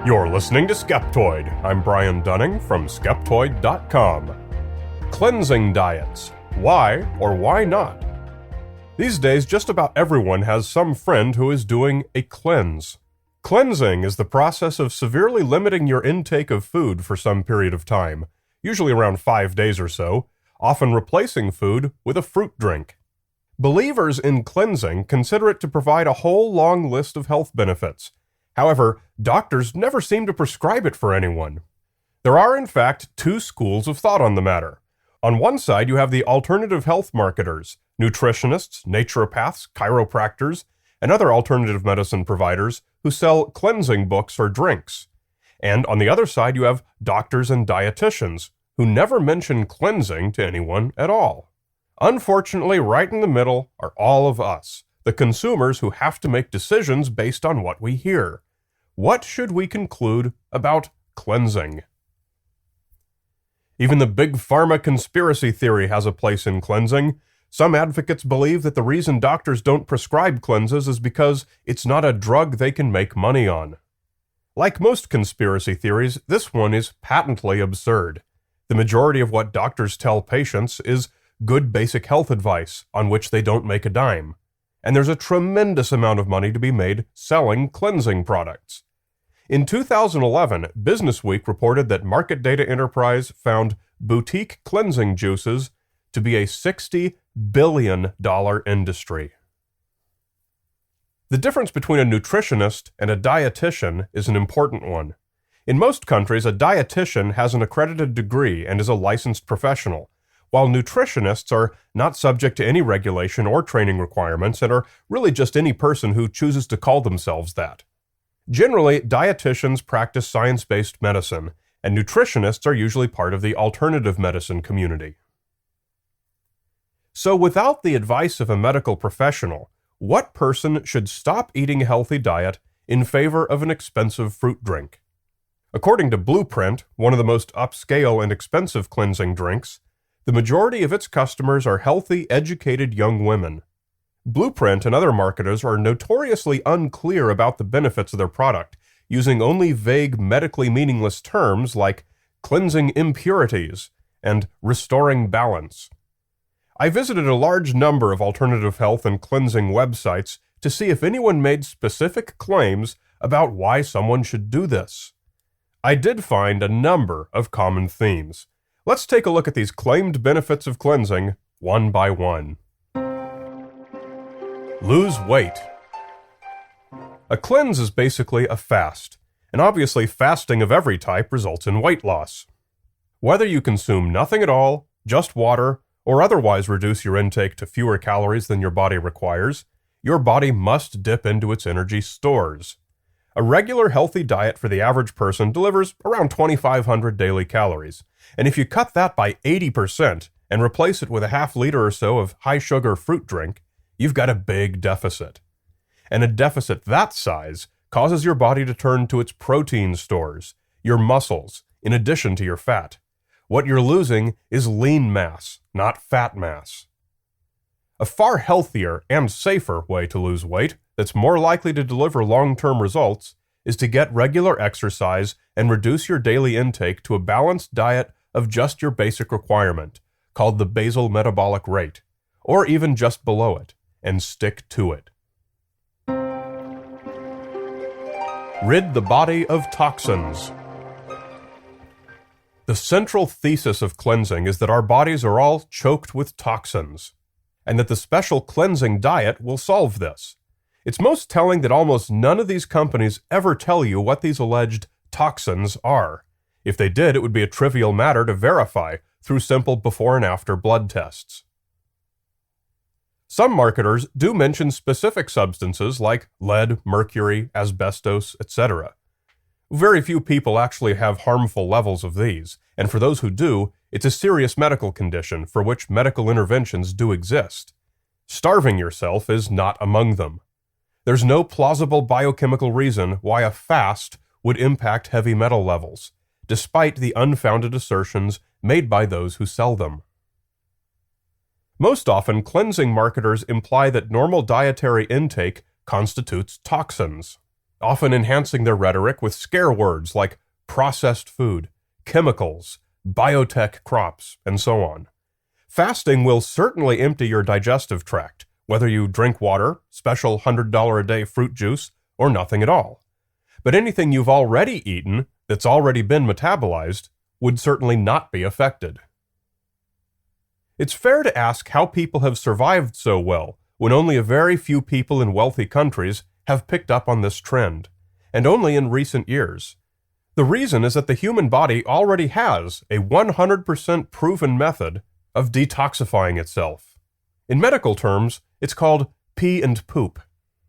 You're listening to Skeptoid. I'm Brian Dunning from Skeptoid.com. Cleansing diets. Why or why not? These days, just about everyone has some friend who is doing a cleanse. Cleansing is the process of severely limiting your intake of food for some period of time, usually around 5 days or so, often replacing food with a fruit drink. Believers in cleansing consider it to provide a whole long list of health benefits. However, doctors never seem to prescribe it for anyone. There are, in fact, two schools of thought on the matter. On one side, you have the alternative health marketers, nutritionists, naturopaths, chiropractors, and other alternative medicine providers who sell cleansing books or drinks. And on the other side, you have doctors and dietitians who never mention cleansing to anyone at all. Unfortunately, right in the middle are all of us, the consumers who have to make decisions based on what we hear. What should we conclude about cleansing? Even the big pharma conspiracy theory has a place in cleansing. Some advocates believe that the reason doctors don't prescribe cleanses is because it's not a drug they can make money on. Like most conspiracy theories, this one is patently absurd. The majority of what doctors tell patients is good basic health advice on which they don't make a dime. And there's a tremendous amount of money to be made selling cleansing products. In 2011, Businessweek reported that Market Data Enterprise found boutique cleansing juices to be a $60 billion industry. The difference between a nutritionist and a dietitian is an important one. In most countries, a dietitian has an accredited degree and is a licensed professional, while nutritionists are not subject to any regulation or training requirements and are really just any person who chooses to call themselves that. Generally, dietitians practice science-based medicine, and nutritionists are usually part of the alternative medicine community. So without the advice of a medical professional, what person should stop eating a healthy diet in favor of an expensive fruit drink? According to Blueprint, one of the most upscale and expensive cleansing drinks, the majority of its customers are healthy, educated young women. Blueprint and other marketers are notoriously unclear about the benefits of their product, using only vague, medically meaningless terms like cleansing impurities and restoring balance. I visited a large number of alternative health and cleansing websites to see if anyone made specific claims about why someone should do this. I did find a number of common themes. Let's take a look at these claimed benefits of cleansing one by one. Lose weight. A cleanse is basically a fast, and obviously fasting of every type results in weight loss. Whether you consume nothing at all, just water, or otherwise reduce your intake to fewer calories than your body requires, your body must dip into its energy stores. A regular healthy diet for the average person delivers around 2,500 daily calories, and if you cut that by 80% and replace it with a half liter or so of high-sugar fruit drink, you've got a big deficit. And a deficit that size causes your body to turn to its protein stores, your muscles, in addition to your fat. What you're losing is lean mass, not fat mass. A far healthier and safer way to lose weight that's more likely to deliver long-term results is to get regular exercise and reduce your daily intake to a balanced diet of just your basic requirement, called the basal metabolic rate, or even just below it, and stick to it. Rid the body of toxins. The central thesis of cleansing is that our bodies are all choked with toxins, and that the special cleansing diet will solve this. It's most telling that almost none of these companies ever tell you what these alleged toxins are. If they did, it would be a trivial matter to verify through simple before and after blood tests. Some marketers do mention specific substances like lead, mercury, asbestos, etc. Very few people actually have harmful levels of these, and for those who do, it's a serious medical condition for which medical interventions do exist. Starving yourself is not among them. There's no plausible biochemical reason why a fast would impact heavy metal levels, despite the unfounded assertions made by those who sell them. Most often, cleansing marketers imply that normal dietary intake constitutes toxins. often enhancing their rhetoric with scare words like processed food, chemicals, biotech crops, and so on. Fasting will certainly empty your digestive tract, whether you drink water, special $100 a day fruit juice, or nothing at all. But anything you've already eaten that's already been metabolized would certainly not be affected. It's fair to ask how people have survived so well when only a very few people in wealthy countries have picked up on this trend, and only in recent years. The reason is that the human body already has a 100% proven method of detoxifying itself. In medical terms, it's called pee and poop.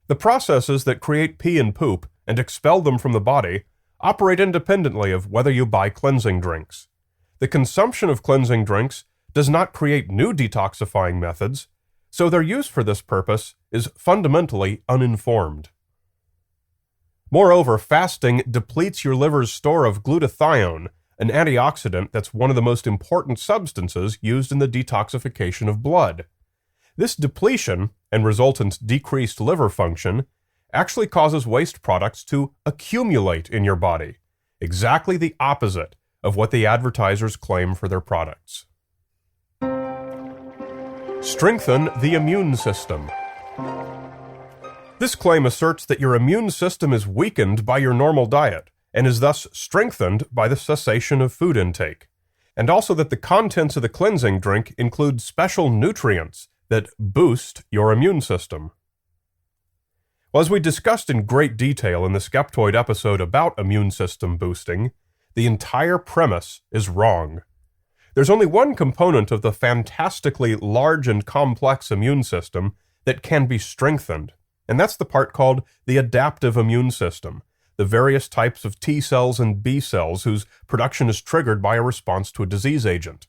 The processes that create pee and poop and expel them from the body operate independently of whether you buy cleansing drinks. The consumption of cleansing drinks does not create new detoxifying methods, so their use for this purpose is fundamentally uninformed. Moreover, fasting depletes your liver's store of glutathione, an antioxidant that's one of the most important substances used in the detoxification of blood. This depletion and resultant decreased liver function actually causes waste products to accumulate in your body, exactly the opposite of what the advertisers claim for their products. Strengthen the immune system. This claim asserts that your immune system is weakened by your normal diet and is thus strengthened by the cessation of food intake, and also that the contents of the cleansing drink include special nutrients that boost your immune system. Well, as we discussed in great detail in the Skeptoid episode about immune system boosting, the entire premise is wrong. There's only one component of the fantastically large and complex immune system that can be strengthened, and that's the part called the adaptive immune system, the various types of T cells and B cells whose production is triggered by a response to a disease agent.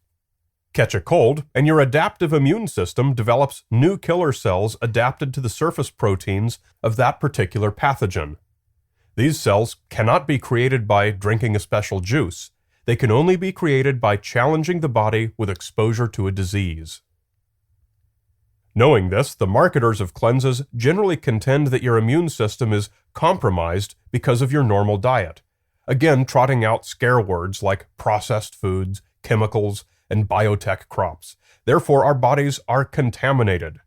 Catch a cold, and your adaptive immune system develops new killer cells adapted to the surface proteins of that particular pathogen. These cells cannot be created by drinking a special juice. They can only be created by challenging the body with exposure to a disease. Knowing this, the marketers of cleanses generally contend that your immune system is compromised because of your normal diet, again trotting out scare words like processed foods, chemicals, and biotech crops. Therefore, our bodies are contaminated.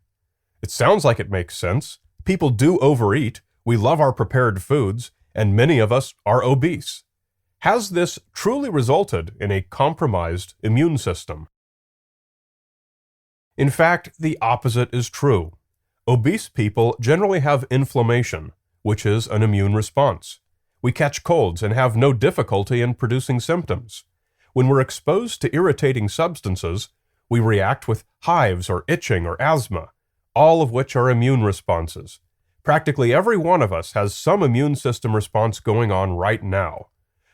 It sounds like it makes sense. People do overeat, we love our prepared foods, and many of us are obese. Has this truly resulted in a compromised immune system? In fact, the opposite is true. Obese people generally have inflammation, which is an immune response. We catch colds and have no difficulty in producing symptoms. When we're exposed to irritating substances, we react with hives or itching or asthma, all of which are immune responses. Practically every one of us has some immune system response going on right now.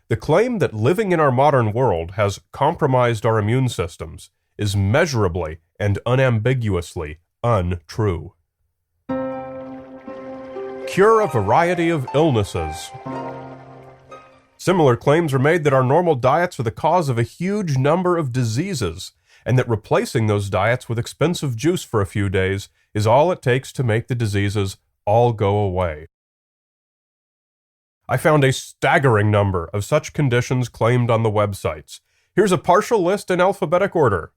The claim that living in our modern world has compromised our immune systems is measurably and unambiguously untrue. Cure a variety of illnesses. Similar claims are made that our normal diets are the cause of a huge number of diseases, and that replacing those diets with expensive juice for a few days is all it takes to make the diseases all go away. I found a staggering number of such conditions claimed on the websites. Here's a partial list in alphabetic order: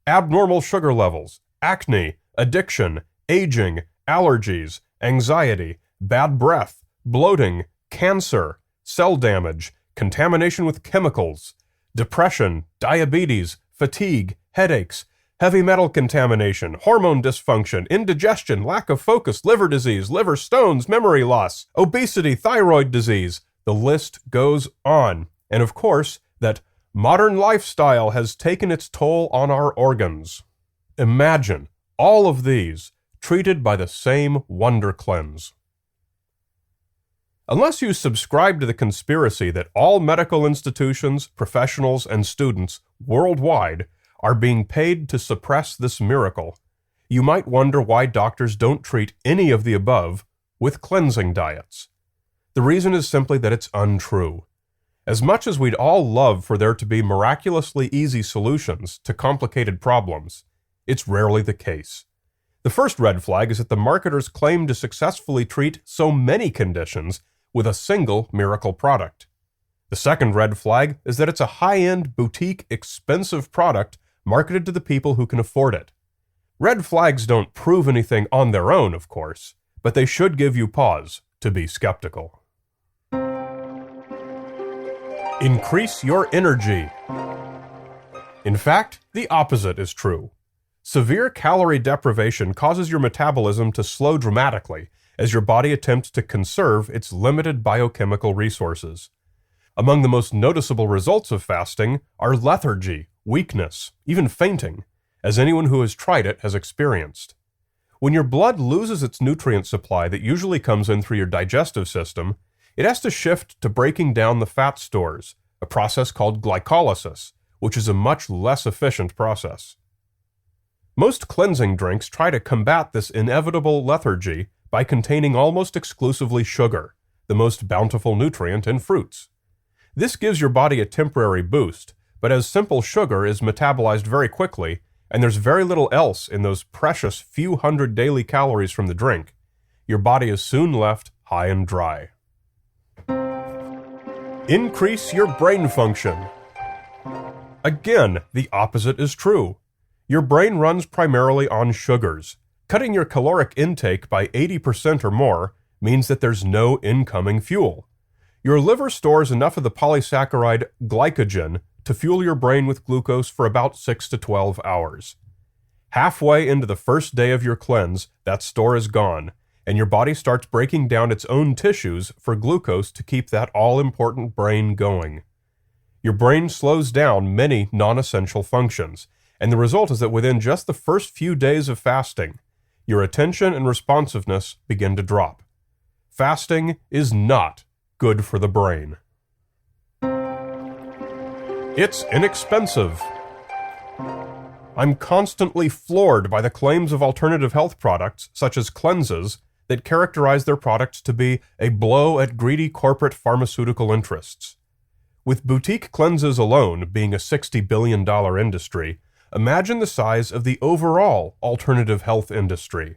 abnormal sugar levels, acne, addiction, aging, allergies, anxiety, bad breath, bloating, cancer, cell damage, contamination with chemicals, depression, diabetes, fatigue, headaches, heavy metal contamination, hormone dysfunction, indigestion, lack of focus, liver disease, liver stones, memory loss, obesity, thyroid disease. The list goes on. And of course, that modern lifestyle has taken its toll on our organs. Imagine all of these treated by the same Wonder Cleanse. Unless you subscribe to the conspiracy that all medical institutions, professionals, and students worldwide are being paid to suppress this miracle, you might wonder why doctors don't treat any of the above with cleansing diets. The reason is simply that it's untrue. As much as we'd all love for there to be miraculously easy solutions to complicated problems, it's rarely the case. The first red flag is that the marketers claim to successfully treat so many conditions with a single miracle product. The second red flag is that it's a high-end, boutique, expensive product marketed to the people who can afford it. Red flags don't prove anything on their own, of course, but they should give you pause to be skeptical. Increase your energy. In fact, the opposite is true. Severe calorie deprivation causes your metabolism to slow dramatically as your body attempts to conserve its limited biochemical resources. Among the most noticeable results of fasting are lethargy, weakness, even fainting, as anyone who has tried it has experienced. When your blood loses its nutrient supply that usually comes in through your digestive system, it has to shift to breaking down the fat stores, a process called glycolysis, which is a much less efficient process. Most cleansing drinks try to combat this inevitable lethargy by containing almost exclusively sugar, the most bountiful nutrient in fruits. This gives your body a temporary boost, but as simple sugar is metabolized very quickly, and there's very little else in those precious few hundred daily calories from the drink, your body is soon left high and dry. Increase your brain function. Again, the opposite is true. Your brain runs primarily on sugars. Cutting your caloric intake by 80% or more means that there's no incoming fuel. Your liver stores enough of the polysaccharide glycogen to fuel your brain with glucose for about 6 to 12 hours. Halfway into the first day of your cleanse, that store is gone, and your body starts breaking down its own tissues for glucose to keep that all-important brain going. Your brain slows down many non-essential functions, and the result is that within just the first few days of fasting, your attention and responsiveness begin to drop. Fasting is not good for the brain. It's inexpensive. I'm constantly floored by the claims of alternative health products, such as cleanses, that characterize their products to be a blow at greedy corporate pharmaceutical interests. With boutique cleanses alone being a $60 billion industry, imagine the size of the overall alternative health industry.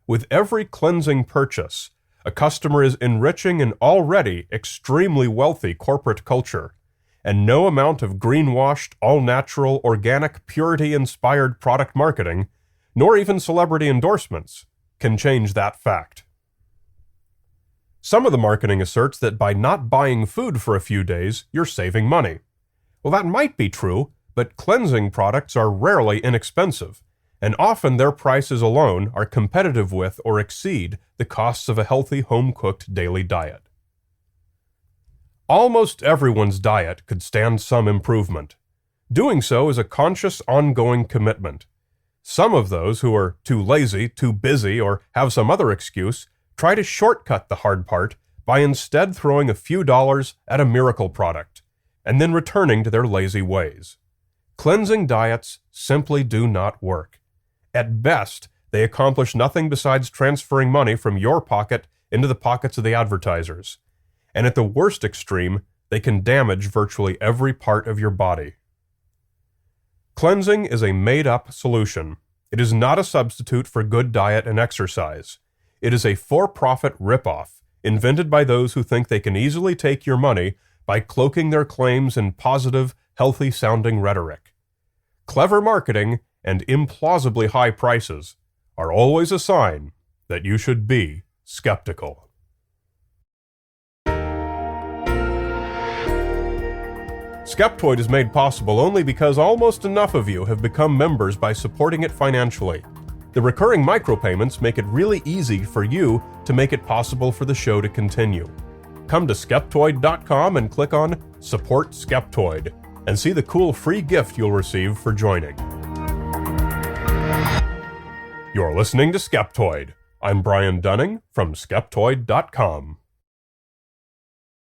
With every cleansing purchase, a customer is enriching an already extremely wealthy corporate culture, and no amount of greenwashed, all-natural, organic, purity-inspired product marketing, nor even celebrity endorsements, can change that fact. Some of the marketing asserts that by not buying food for a few days, you're saving money. Well, that might be true, but cleansing products are rarely inexpensive, and often their prices alone are competitive with or exceed the costs of a healthy home-cooked daily diet. Almost everyone's diet could stand some improvement. Doing so is a conscious, ongoing commitment. Some of those who are too lazy, too busy, or have some other excuse try to shortcut the hard part by instead throwing a few dollars at a miracle product, and then returning to their lazy ways. Cleansing diets simply do not work. At best, they accomplish nothing besides transferring money from your pocket into the pockets of the advertisers. And at the worst extreme, they can damage virtually every part of your body. Cleansing is a made-up solution. It is not a substitute for good diet and exercise. It is a for-profit ripoff, invented by those who think they can easily take your money by cloaking their claims in positive, healthy-sounding rhetoric. Clever marketing and implausibly high prices are always a sign that you should be skeptical. Skeptoid is made possible only because almost enough of you have become members by supporting it financially. The recurring micropayments make it really easy for you to make it possible for the show to continue. Come to Skeptoid.com and click on Support Skeptoid and see the cool free gift you'll receive for joining. You're listening to Skeptoid. I'm Brian Dunning from Skeptoid.com.